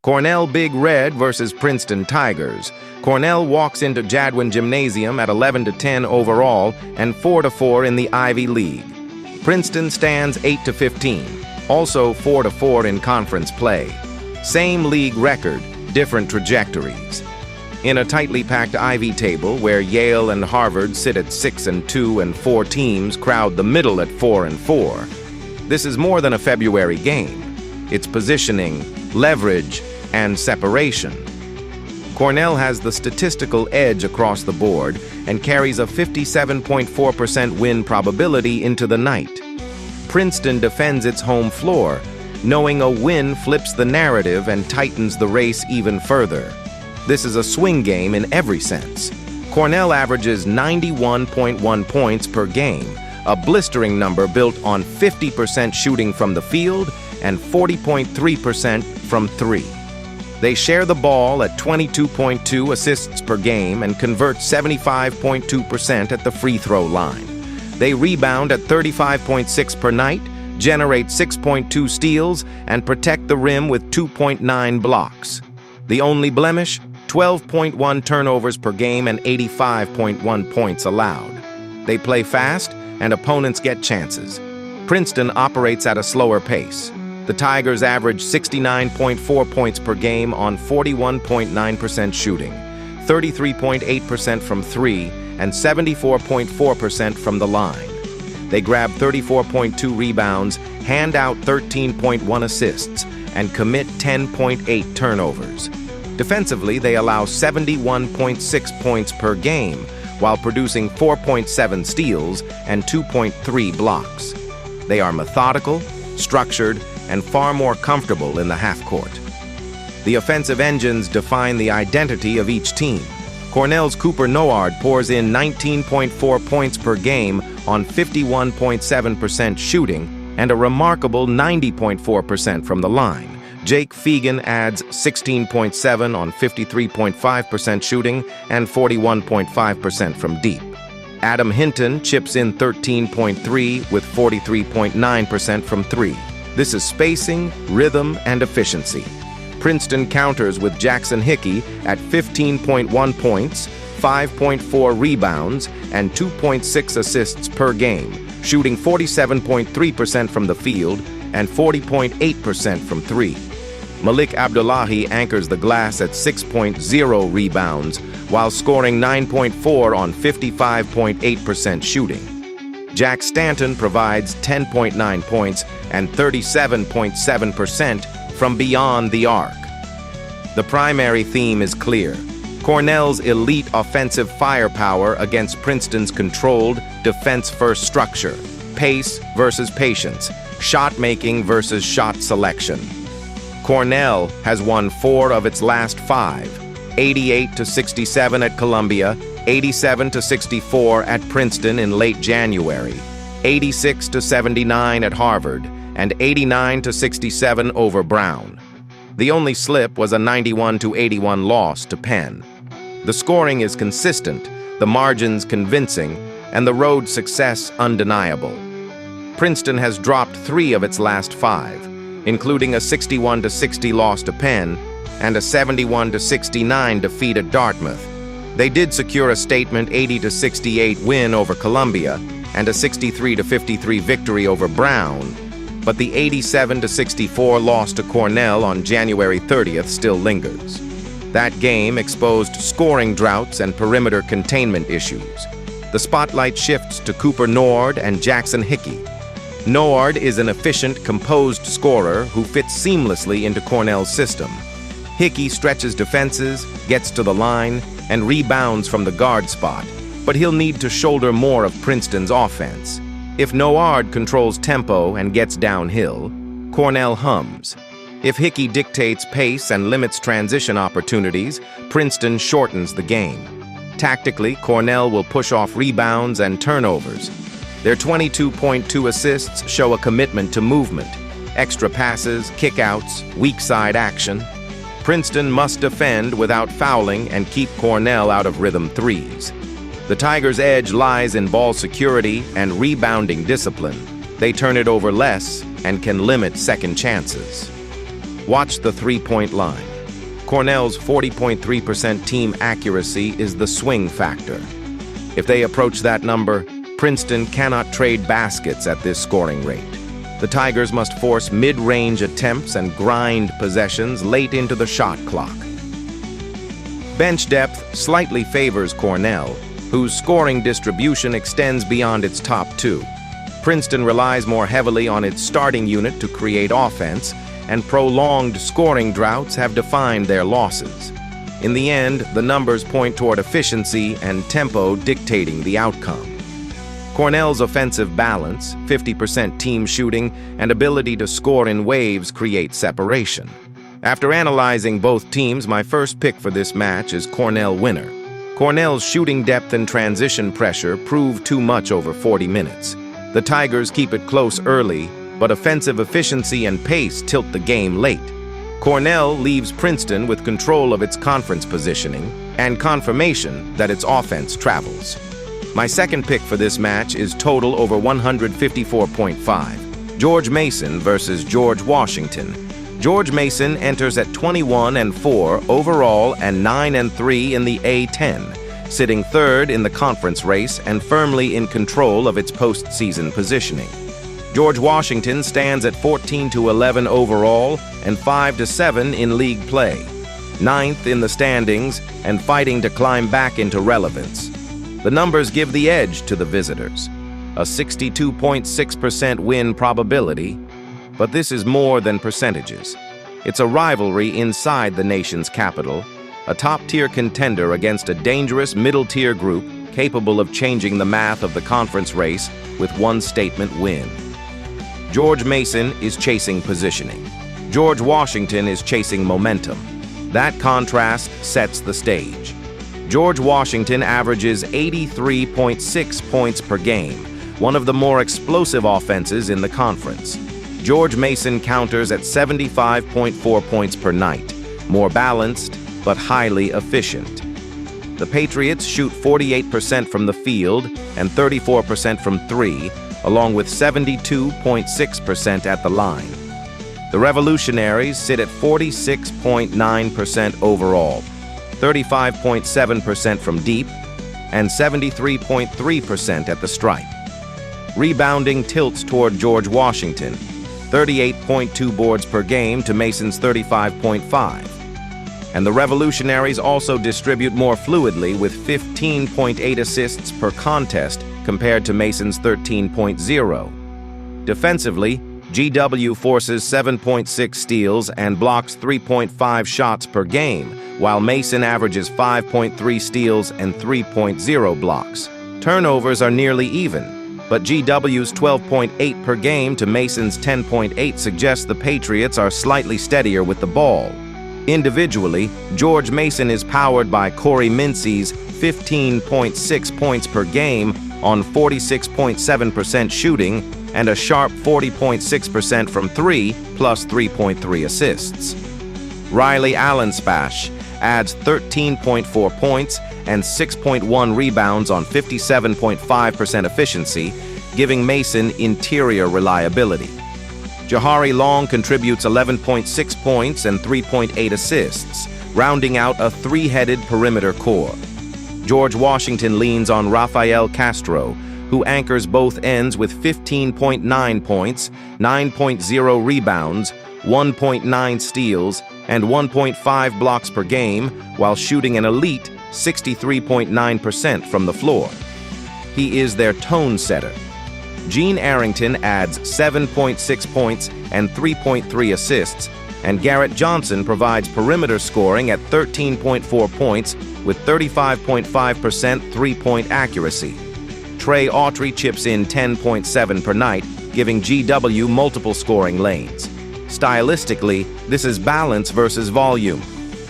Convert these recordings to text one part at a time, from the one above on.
Cornell Big Red versus Princeton Tigers. Cornell walks into Jadwin Gymnasium at 11-10 overall and 4-4 in the Ivy League. Princeton stands 8-15, also 4-4 in conference play. Same league record, different trajectories. In a tightly packed Ivy table where Yale and Harvard sit at 6-2 and 4 teams crowd the middle at 4-4. This is more than a February game. It's positioning, leverage, and separation. Cornell has the statistical edge across the board and carries a 57.4% win probability into the night. Princeton defends its home floor, knowing a win flips the narrative and tightens the race even further. This is a swing game in every sense. Cornell averages 91.1 points per game, a blistering number built on 50% shooting from the field and 40.3% from three. They share the ball at 22.2 assists per game and convert 75.2% at the free throw line. They rebound at 35.6 per night, generate 6.2 steals, and protect the rim with 2.9 blocks. The only blemish, 12.1 turnovers per game and 85.1 points allowed. They play fast, and opponents get chances. Princeton operates at a slower pace. The Tigers average 69.4 points per game on 41.9% shooting, 33.8% from three, and 74.4% from the line. They grab 34.2 rebounds, hand out 13.1 assists, and commit 10.8 turnovers. Defensively, they allow 71.6 points per game, while producing 4.7 steals and 2.3 blocks. They are methodical, structured, and far more comfortable in the half-court. The offensive engines define the identity of each team. Cornell's Cooper Noard pours in 19.4 points per game on 51.7% shooting and a remarkable 90.4% from the line. Jake Fegan adds 16.7 on 53.5% shooting and 41.5% from deep. Adam Hinton chips in 13.3 with 43.9% from three. This is spacing, rhythm, and efficiency. Princeton counters with Jackson Hickey at 15.1 points, 5.4 rebounds, and 2.6 assists per game, shooting 47.3% from the field and 40.8% from three. Malik Abdullahi anchors the glass at 6.0 rebounds while scoring 9.4 on 55.8% shooting. Jack Stanton provides 10.9 points and 37.7% from beyond the arc. The primary theme is clear: Cornell's elite offensive firepower against Princeton's controlled, defense-first structure, pace versus patience, shot-making versus shot selection. Cornell has won 4 of its last 5, 88-67 at Columbia, 87-64 at Princeton in late January, 86-79 at Harvard, and 89-67 over Brown. The only slip was a 91-81 loss to Penn. The scoring is consistent, the margins convincing, and the road success undeniable. Princeton has dropped 3 of its last 5, including a 61-60 loss to Penn and a 71-69 defeat at Dartmouth. They did secure a statement 80-68 win over Columbia and a 63-53 victory over Brown, but the 87-64 loss to Cornell on January 30th still lingers. That game exposed scoring droughts and perimeter containment issues. The spotlight shifts to Cooper Noard and Jackson Hickey. Noard is an efficient, composed scorer who fits seamlessly into Cornell's system. Hickey stretches defenses, gets to the line, and rebounds from the guard spot, but he'll need to shoulder more of Princeton's offense. If Noard controls tempo and gets downhill, Cornell hums. If Hickey dictates pace and limits transition opportunities, Princeton shortens the game. Tactically, Cornell will push off rebounds and turnovers. Their 22.2 assists show a commitment to movement, extra passes, kickouts, weak side action. Princeton must defend without fouling and keep Cornell out of rhythm threes. The Tigers' edge lies in ball security and rebounding discipline. They turn it over less and can limit second chances. Watch the three-point line. Cornell's 40.3% team accuracy is the swing factor. If they approach that number, Princeton cannot trade baskets at this scoring rate. The Tigers must force mid-range attempts and grind possessions late into the shot clock. Bench depth slightly favors Cornell, whose scoring distribution extends beyond its top two. Princeton relies more heavily on its starting unit to create offense, and prolonged scoring droughts have defined their losses. In the end, the numbers point toward efficiency and tempo dictating the outcome. Cornell's offensive balance, 50% team shooting, and ability to score in waves create separation. After analyzing both teams, my first pick for this match is Cornell winner. Cornell's shooting depth and transition pressure prove too much over 40 minutes. The Tigers keep it close early, but offensive efficiency and pace tilt the game late. Cornell leaves Princeton with control of its conference positioning and confirmation that its offense travels. My second pick for this match is total over 154.5. George Mason versus George Washington. George Mason enters at 21-4 overall and 9-3 in the A10, sitting third in the conference race and firmly in control of its postseason positioning. George Washington stands at 14-11 overall and 5-7 in league play, 9th in the standings and fighting to climb back into relevance. The numbers give the edge to the visitors, a 62.6% win probability, but this is more than percentages. It's a rivalry inside the nation's capital, a top-tier contender against a dangerous middle-tier group capable of changing the math of the conference race with one statement win. George Mason is chasing positioning. George Washington is chasing momentum. That contrast sets the stage. George Washington averages 83.6 points per game, one of the more explosive offenses in the conference. George Mason counters at 75.4 points per night, more balanced but highly efficient. The Patriots shoot 48% from the field and 34% from three, along with 72.6% at the line. The Revolutionaries sit at 46.9% overall, 35.7% from deep, and 73.3% at the stripe. Rebounding tilts toward George Washington, 38.2 boards per game to Mason's 35.5. And the Revolutionaries also distribute more fluidly with 15.8 assists per contest compared to Mason's 13.0. Defensively, GW forces 7.6 steals and blocks 3.5 shots per game, while Mason averages 5.3 steals and 3.0 blocks. Turnovers are nearly even, but GW's 12.8 per game to Mason's 10.8 suggests the Patriots are slightly steadier with the ball. Individually, George Mason is powered by Corey Mincy's 15.6 points per game on 46.7% shooting and a sharp 40.6% from three, plus 3.3 assists. Riley Allenspash adds 13.4 points and 6.1 rebounds on 57.5% efficiency, giving Mason interior reliability. Jahari Long contributes 11.6 points and 3.8 assists, rounding out a three-headed perimeter core. George Washington leans on Rafael Castro, who anchors both ends with 15.9 points, 9.0 rebounds, 1.9 steals, and 1.5 blocks per game, while shooting an elite 63.9% from the floor. He is their tone setter. Gene Arrington adds 7.6 points and 3.3 assists, and Garrett Johnson provides perimeter scoring at 13.4 points with 35.5% three-point accuracy. Trey Autry chips in 10.7 per night, giving GW multiple scoring lanes. Stylistically, this is balance versus volume.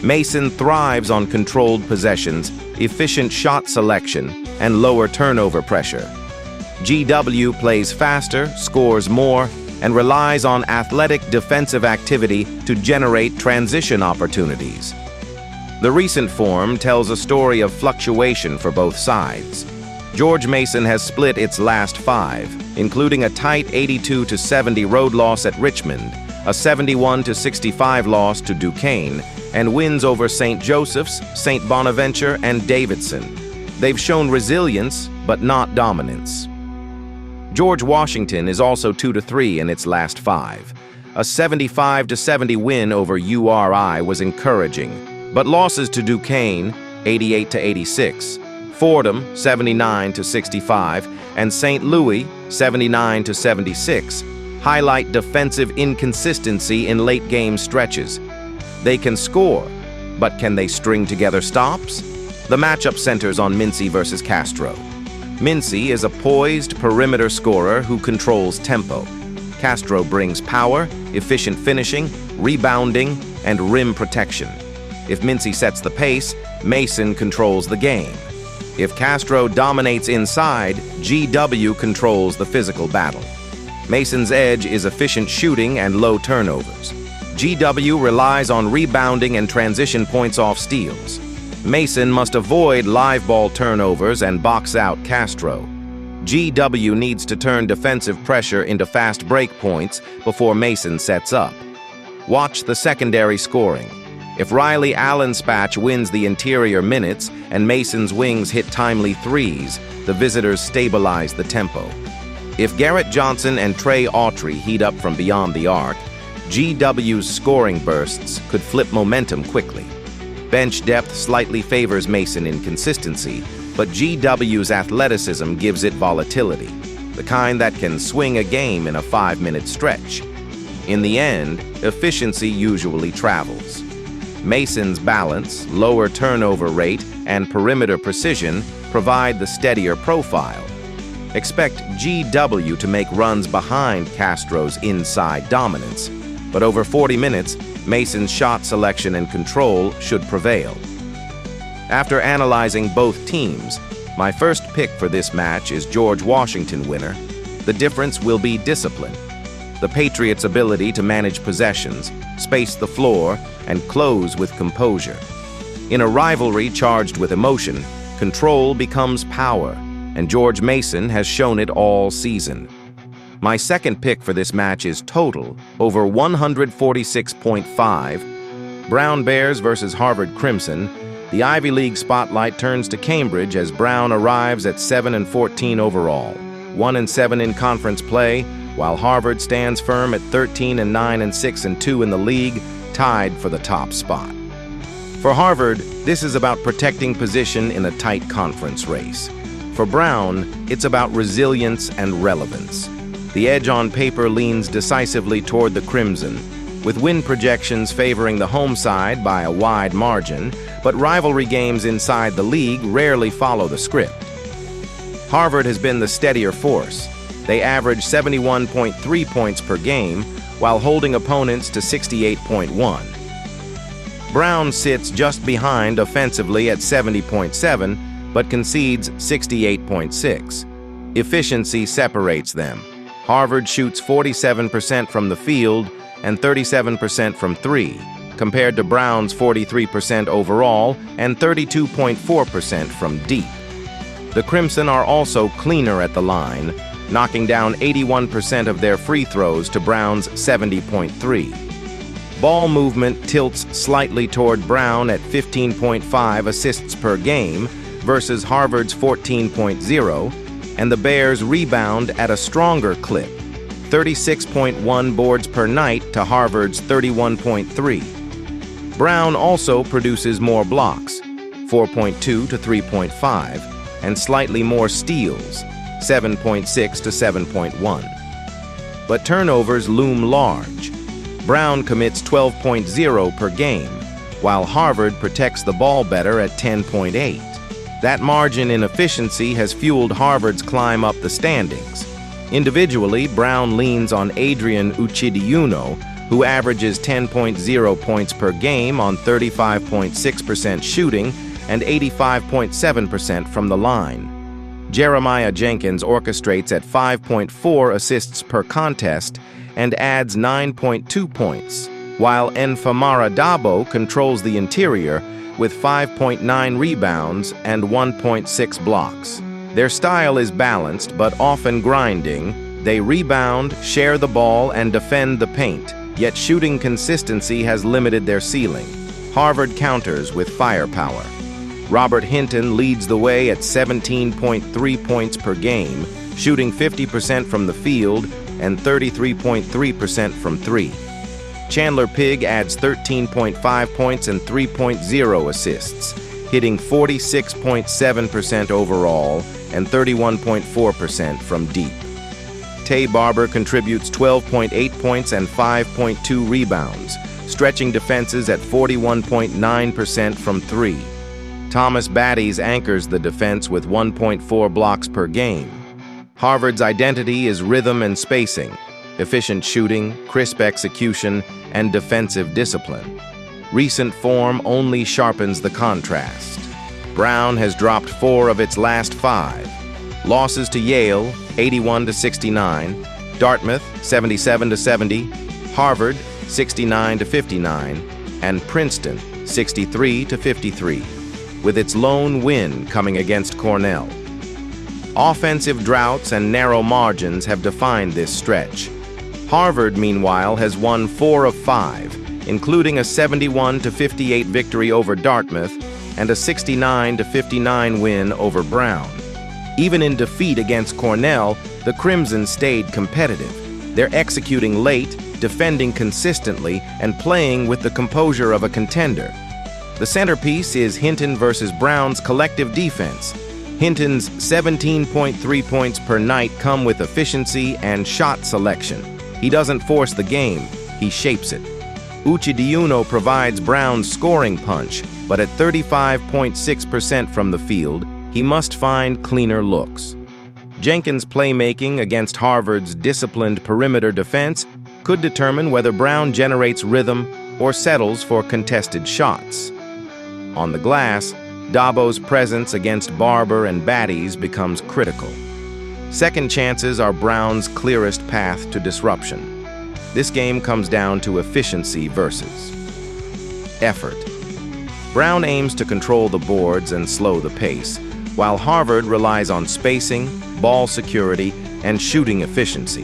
Mason thrives on controlled possessions, efficient shot selection, and lower turnover pressure. GW plays faster, scores more, and relies on athletic defensive activity to generate transition opportunities. The recent form tells a story of fluctuation for both sides. George Mason has split its last five, including a tight 82-70 road loss at Richmond, a 71-65 loss to Duquesne, and wins over St. Joseph's, St. Bonaventure, and Davidson. They've shown resilience, but not dominance. George Washington is also 2-3 in its last 5. A 75-70 win over URI was encouraging, but losses to Duquesne, 88-86, Fordham, 79-65, and St. Louis, 79-76, highlight defensive inconsistency in late-game stretches. They can score, but can they string together stops? The matchup centers on Mincy versus Castro. Mincy is a poised perimeter scorer who controls tempo. Castro brings power, efficient finishing, rebounding, and rim protection. If Mincy sets the pace, Mason controls the game. If Castro dominates inside, GW controls the physical battle. Mason's edge is efficient shooting and low turnovers. GW relies on rebounding and transition points off steals. Mason must avoid live ball turnovers and box out Castro. GW needs to turn defensive pressure into fast break points before Mason sets up. Watch the secondary scoring. If Riley Allenspatch wins the interior minutes and Mason's wings hit timely threes, the visitors stabilize the tempo. If Garrett Johnson and Trey Autry heat up from beyond the arc, GW's scoring bursts could flip momentum quickly. Bench depth slightly favors Mason in consistency, but GW's athleticism gives it volatility, the kind that can swing a game in a 5-minute stretch. In the end, efficiency usually travels. Mason's balance, lower turnover rate, and perimeter precision provide the steadier profile. Expect GW to make runs behind Castro's inside dominance, but over 40 minutes, Mason's shot selection and control should prevail. After analyzing both teams, my first pick for this match is George Washington winner. The difference will be discipline. The Patriots' ability to manage possessions, space the floor, and close with composure. In a rivalry charged with emotion, control becomes power, and George Mason has shown it all season. My second pick for this match is total over 146.5. Brown Bears versus Harvard Crimson. The Ivy League spotlight turns to Cambridge as Brown arrives at 7-14 overall, 1-7 in conference play, while Harvard stands firm at 13-9 and 6-2 in the league, tied for the top spot. For Harvard, this is about protecting position in a tight conference race. For Brown, it's about resilience and relevance. The edge on paper leans decisively toward the Crimson, with win projections favoring the home side by a wide margin, but rivalry games inside the league rarely follow the script. Harvard has been the steadier force. They average 71.3 points per game, while holding opponents to 68.1. Brown sits just behind offensively at 70.7, but concedes 68.6. Efficiency separates them. Harvard shoots 47% from the field and 37% from three, compared to Brown's 43% overall and 32.4% from deep. The Crimson are also cleaner at the line, knocking down 81% of their free throws to Brown's 70.3. Ball movement tilts slightly toward Brown at 15.5 assists per game versus Harvard's 14.0, and the Bears rebound at a stronger clip, 36.1 boards per night to Harvard's 31.3. Brown also produces more blocks, 4.2 to 3.5, and slightly more steals, 7.6 to 7.1. But turnovers loom large. Brown commits 12.0 per game, while Harvard protects the ball better at 10.8. That margin in efficiency has fueled Harvard's climb up the standings. Individually, Brown leans on Adrian Uchidiuno, who averages 10.0 points per game on 35.6% shooting and 85.7% from the line. Jeremiah Jenkins orchestrates at 5.4 assists per contest and adds 9.2 points, while Enfamara Dabo controls the interior with 5.9 rebounds and 1.6 blocks. Their style is balanced but often grinding. They rebound, share the ball, and defend the paint, yet shooting consistency has limited their ceiling. Harvard counters with firepower. Robert Hinton leads the way at 17.3 points per game, shooting 50% from the field and 33.3% from three. Chandler Pigg adds 13.5 points and 3.0 assists, hitting 46.7% overall and 31.4% from deep. Tay Barber contributes 12.8 points and 5.2 rebounds, stretching defenses at 41.9% from three. Thomas Batties anchors the defense with 1.4 blocks per game. Harvard's identity is rhythm and spacing, efficient shooting, crisp execution, and defensive discipline. Recent form only sharpens the contrast. Brown has dropped 4 of its last 5. Losses to Yale, 81-69, Dartmouth, 77-70, Harvard, 69-59, and Princeton, 63-53, with its lone win coming against Cornell. Offensive droughts and narrow margins have defined this stretch. Harvard, meanwhile, has won 4 of 5, including a 71-58 victory over Dartmouth and a 69-59 win over Brown. Even in defeat against Cornell, the Crimson stayed competitive. They're executing late, defending consistently, and playing with the composure of a contender. The centerpiece is Hinton versus Brown's collective defense. Hinton's 17.3 points per night come with efficiency and shot selection. He doesn't force the game, he shapes it. Uche Diuno provides Brown's scoring punch, but at 35.6% from the field, he must find cleaner looks. Jenkins' playmaking against Harvard's disciplined perimeter defense could determine whether Brown generates rhythm or settles for contested shots. On the glass, Dabo's presence against Barber and Batties becomes critical. Second chances are Brown's clearest path to disruption. This game comes down to efficiency versus effort. Brown aims to control the boards and slow the pace, while Harvard relies on spacing, ball security, and shooting efficiency.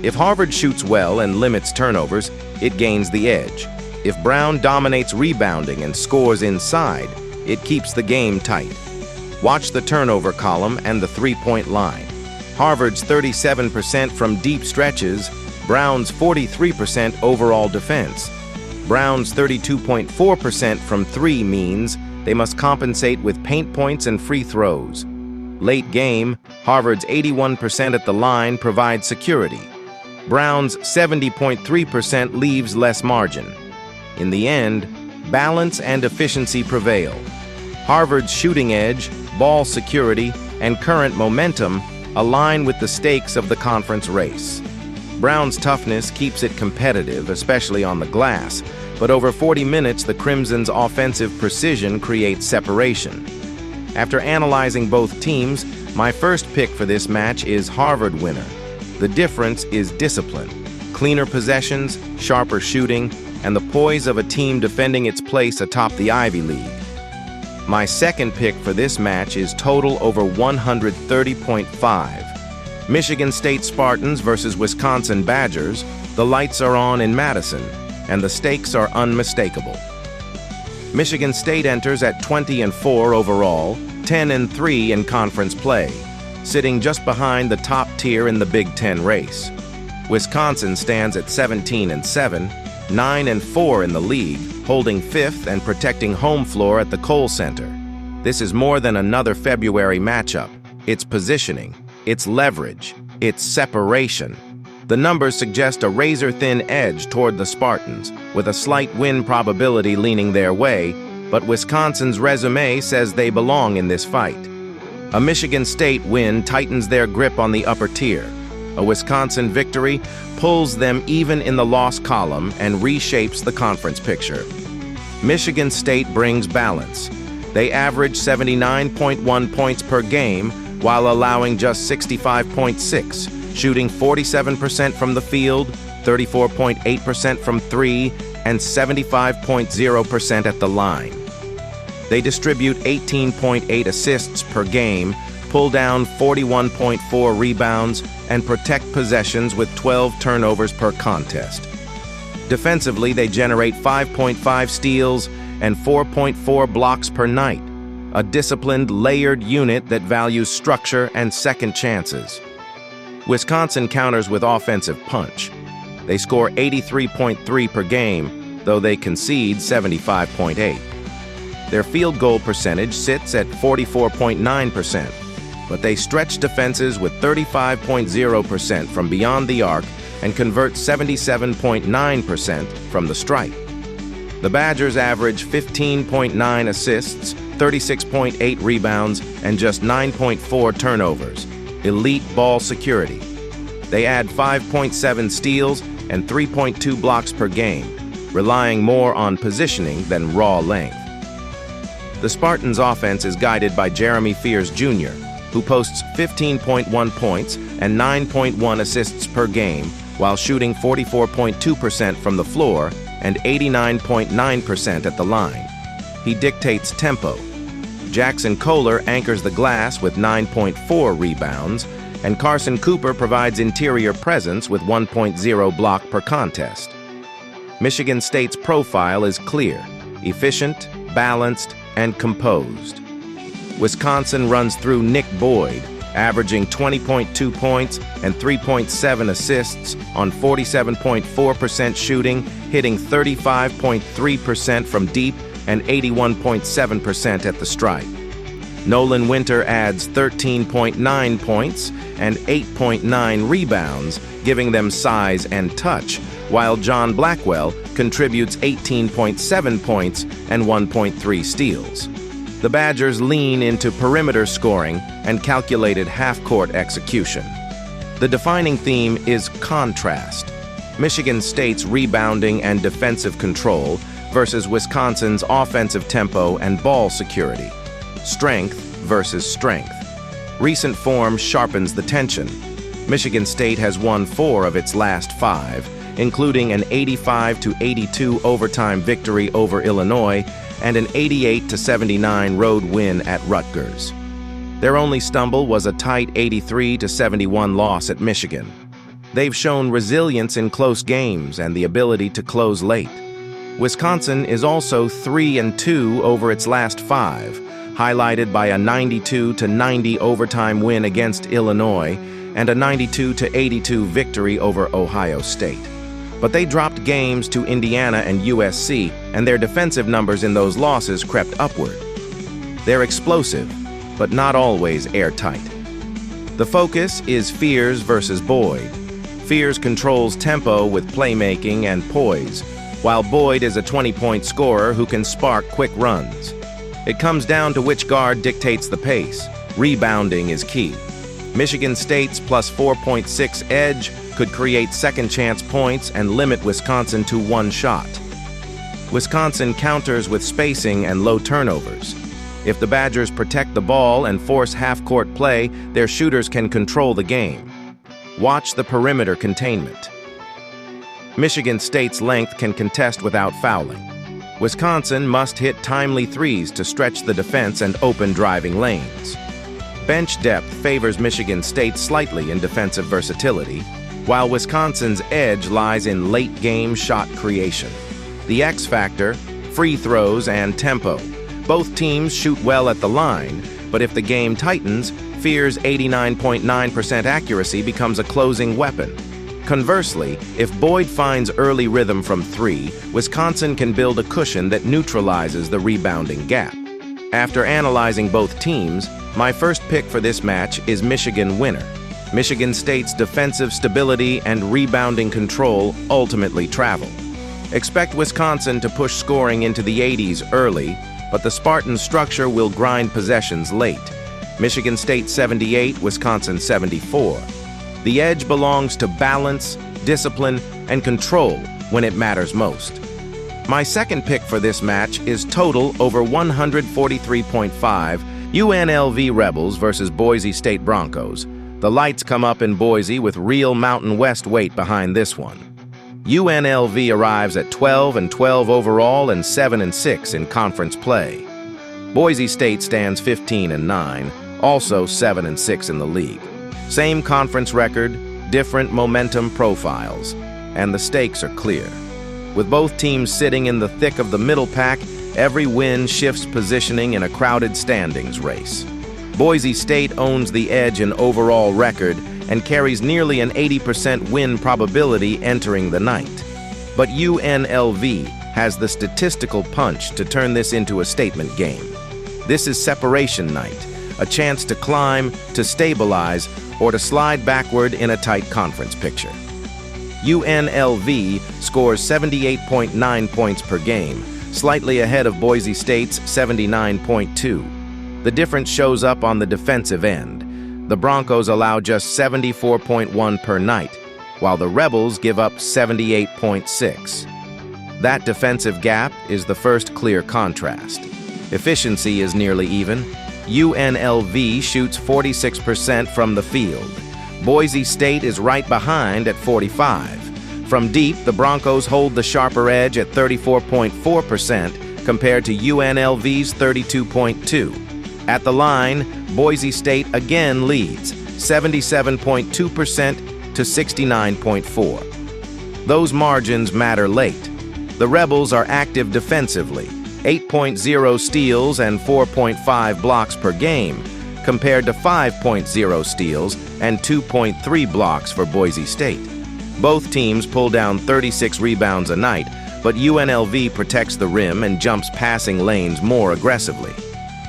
If Harvard shoots well and limits turnovers, it gains the edge. If Brown dominates rebounding and scores inside, it keeps the game tight. Watch the turnover column and the three-point line. Harvard's 37% from deep stretches, Brown's 43% overall defense. Brown's 32.4% from three means they must compensate with paint points and free throws. Late game, Harvard's 81% at the line provides security. Brown's 70.3% leaves less margin. In the end, balance and efficiency prevail. Harvard's shooting edge, ball security, and current momentum align with the stakes of the conference race. Brown's toughness keeps it competitive, especially on the glass, but over 40 minutes, the Crimson's offensive precision creates separation. After analyzing both teams, my first pick for this match is Harvard winner. The difference is discipline, cleaner possessions, sharper shooting, and the poise of a team defending its place atop the Ivy League. My second pick for this match is total over 130.5. Michigan State Spartans versus Wisconsin Badgers. The lights are on in Madison, and the stakes are unmistakable. Michigan State enters at 20-4 overall, 10-3 in conference play, sitting just behind the top tier in the Big Ten race. Wisconsin stands at 17-7, 9-4 in the league, holding 5th and protecting home floor at the Kohl Center. This is more than another February matchup. It's positioning, it's leverage, it's separation. The numbers suggest a razor-thin edge toward the Spartans, with a slight win probability leaning their way, but Wisconsin's resume says they belong in this fight. A Michigan State win tightens their grip on the upper tier. A Wisconsin victory pulls them even in the loss column and reshapes the conference picture. Michigan State brings balance. They average 79.1 points per game while allowing just 65.6, shooting 47% from the field, 34.8% from three, and 75.0% at the line. They distribute 18.8 assists per game, pull down 41.4 rebounds, and protect possessions with 12 turnovers per contest. Defensively, they generate 5.5 steals and 4.4 blocks per night, a disciplined, layered unit that values structure and second chances. Wisconsin counters with offensive punch. They score 83.3 per game, though they concede 75.8. Their field goal percentage sits at 44.9%, but they stretch defenses with 35.0% from beyond the arc and convert 77.9% from the stripe. The Badgers average 15.9 assists, 36.8 rebounds, and just 9.4 turnovers. Elite ball security. They add 5.7 steals and 3.2 blocks per game, relying more on positioning than raw length. The Spartans' offense is guided by Jeremy Fears Jr., who posts 15.1 points and 9.1 assists per game while shooting 44.2% from the floor and 89.9% at the line. He dictates tempo. Jackson Kohler anchors the glass with 9.4 rebounds, and Carson Cooper provides interior presence with 1.0 block per contest. Michigan State's profile is clear, efficient, balanced, and composed. Wisconsin runs through Nick Boyd, averaging 20.2 points and 3.7 assists on 47.4% shooting, hitting 35.3% from deep and 81.7% at the stripe. Nolan Winter adds 13.9 points and 8.9 rebounds, giving them size and touch, while John Blackwell contributes 18.7 points and 1.3 steals. The Badgers lean into perimeter scoring and calculated half-court execution. The defining theme is contrast. Michigan State's rebounding and defensive control versus Wisconsin's offensive tempo and ball security. Strength versus strength. Recent form sharpens the tension. Michigan State has won 4 of its last 5, including an 85-82 overtime victory over Illinois and an 88-79 road win at Rutgers. Their only stumble was a tight 83-71 loss at Michigan. They've shown resilience in close games and the ability to close late. Wisconsin is also 3-2 over its last 5, highlighted by a 92-90 overtime win against Illinois and a 92-82 victory over Ohio State. But they dropped games to Indiana and USC, and their defensive numbers in those losses crept upward. They're explosive, but not always airtight. The focus is Fears versus Boyd. Fears controls tempo with playmaking and poise, while Boyd is a 20-point scorer who can spark quick runs. It comes down to which guard dictates the pace. Rebounding is key. Michigan State's plus 4.6 edge could create second-chance points and limit Wisconsin to 1 shot. Wisconsin counters with spacing and low turnovers. If the Badgers protect the ball and force half-court play, their shooters can control the game. Watch the perimeter containment. Michigan State's length can contest without fouling. Wisconsin must hit timely threes to stretch the defense and open driving lanes. Bench depth favors Michigan State slightly in defensive versatility, while Wisconsin's edge lies in late-game shot creation. The X factor, free throws, and tempo. Both teams shoot well at the line, but if the game tightens, Fears' 89.9% accuracy becomes a closing weapon. Conversely, if Boyd finds early rhythm from 3, Wisconsin can build a cushion that neutralizes the rebounding gap. After analyzing both teams, my first pick for this match is Michigan winner. Michigan State's defensive stability and rebounding control ultimately travel. Expect Wisconsin to push scoring into the 80s early, but the Spartans' structure will grind possessions late. Michigan State 78, Wisconsin 74. The edge belongs to balance, discipline, and control when it matters most. My second pick for this match is total over 143.5 UNLV Rebels versus Boise State Broncos. The lights come up in Boise with real Mountain West weight behind this one. UNLV arrives at 12-12 overall and 7-6 in conference play. Boise State stands 15-9, also 7-6 in the league. Same conference record, different momentum profiles, and the stakes are clear. With both teams sitting in the thick of the middle pack, Every win shifts positioning in a crowded standings race. Boise State owns the edge in overall record and carries nearly an 80% win probability entering the night. But UNLV has the statistical punch to turn this into a statement game. This is separation night, a chance to climb, to stabilize, or to slide backward in a tight conference picture. UNLV scores 78.9 points per game, slightly ahead of Boise State's 79.2. The difference shows up on the defensive end. The Broncos allow just 74.1 per night, while the Rebels give up 78.6. That defensive gap is the first clear contrast. Efficiency is nearly even. UNLV shoots 46% from the field. Boise State is right behind at 45%. From deep, the Broncos hold the sharper edge at 34.4% compared to UNLV's 32.2%. At the line, Boise State again leads, 77.2% to 69.4%. Those margins matter late. The Rebels are active defensively, 8.0 steals and 4.5 blocks per game, compared to 5.0 steals and 2.3 blocks for Boise State. Both teams pull down 36 rebounds a night, but UNLV protects the rim and jumps passing lanes more aggressively.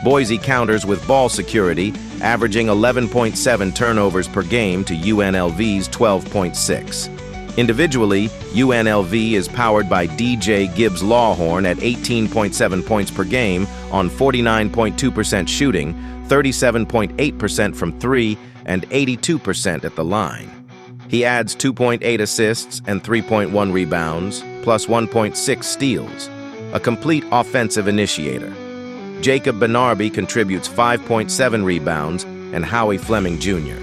Boise counters with ball security, averaging 11.7 turnovers per game to UNLV's 12.6. Individually, UNLV is powered by DJ Gibbs-Lawhorn at 18.7 points per game on 49.2% shooting, 37.8% from three, and 82% at the line. He adds 2.8 assists and 3.1 rebounds, plus 1.6 steals, a complete offensive initiator. Jacob Benarby contributes 5.7 rebounds, and Howie Fleming Jr.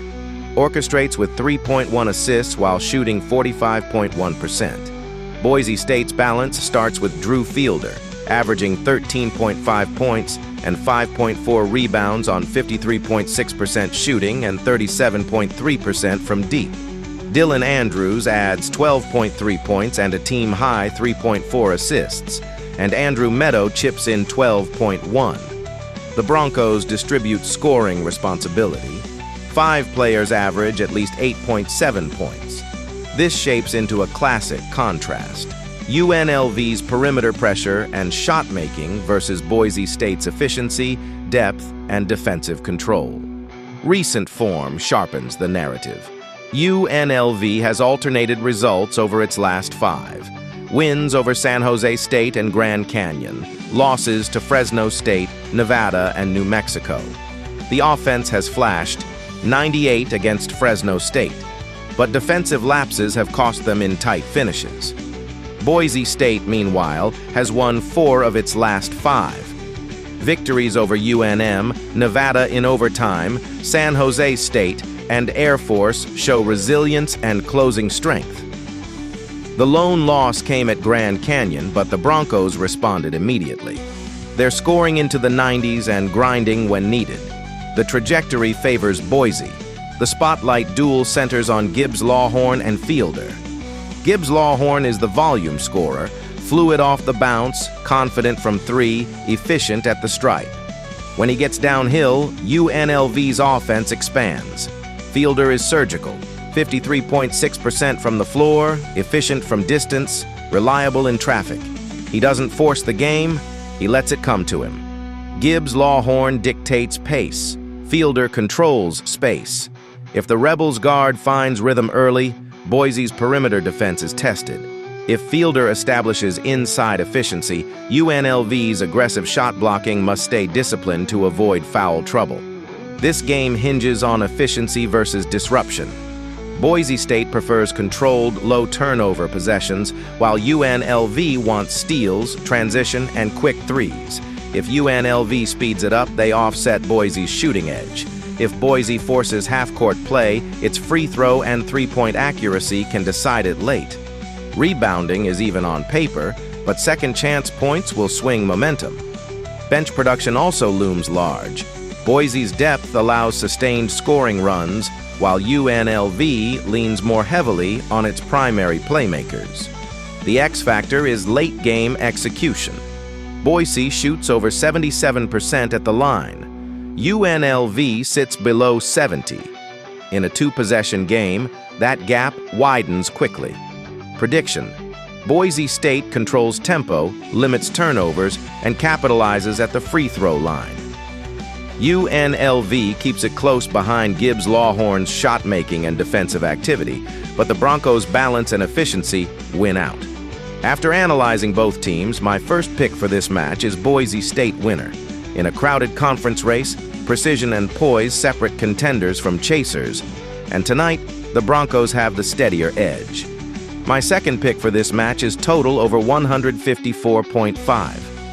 orchestrates with 3.1 assists while shooting 45.1%. Boise State's balance starts with Drew Fielder, averaging 13.5 points and 5.4 rebounds on 53.6% shooting and 37.3% from deep. Dylan Andrews adds 12.3 points and a team-high 3.4 assists, and Andrew Meadow chips in 12.1. The Broncos distribute scoring responsibility. 5 players average at least 8.7 points. This shapes into a classic contrast. UNLV's perimeter pressure and shot-making versus Boise State's efficiency, depth, and defensive control. Recent form sharpens the narrative. UNLV has alternated results over its last 5. Wins over San Jose State and Grand Canyon, losses to Fresno State, Nevada, and New Mexico. The offense has flashed, 98 against Fresno State, but defensive lapses have cost them in tight finishes. Boise State, meanwhile, has won 4 of its last 5. Victories over UNM, Nevada in overtime, San Jose State, and Air Force show resilience and closing strength. The lone loss came at Grand Canyon, but the Broncos responded immediately. They're scoring into the 90s and grinding when needed. The trajectory favors Boise. The spotlight duel centers on Gibbs-Lawhorn and Fielder. Gibbs-Lawhorn is the volume scorer, fluid off the bounce, confident from 3, efficient at the stripe. When he gets downhill, UNLV's offense expands. Fielder is surgical, 53.6% from the floor, efficient from distance, reliable in traffic. He doesn't force the game, he lets it come to him. Gibbs-Lawhorn dictates pace. Fielder controls space. If the Rebels' guard finds rhythm early, Boise's perimeter defense is tested. If Fielder establishes inside efficiency, UNLV's aggressive shot blocking must stay disciplined to avoid foul trouble. This game hinges on efficiency versus disruption. Boise State prefers controlled, low-turnover possessions, while UNLV wants steals, transition, and quick threes. If UNLV speeds it up, they offset Boise's shooting edge. If Boise forces half-court play, its free throw and three-point accuracy can decide it late. Rebounding is even on paper, but second-chance points will swing momentum. Bench production also looms large. Boise's depth allows sustained scoring runs, while UNLV leans more heavily on its primary playmakers. The X factor is late-game execution. Boise shoots over 77% at the line. UNLV sits below 70. In a two-possession game, that gap widens quickly. Prediction: Boise State controls tempo, limits turnovers, and capitalizes at the free throw line. UNLV keeps it close behind Gibbs Lawhorn's shot-making and defensive activity, but the Broncos' balance and efficiency win out. After analyzing both teams, my first pick for this match is Boise State winner. In a crowded conference race, precision and poise separate contenders from chasers, and tonight, the Broncos have the steadier edge. My second pick for this match is total over 154.5.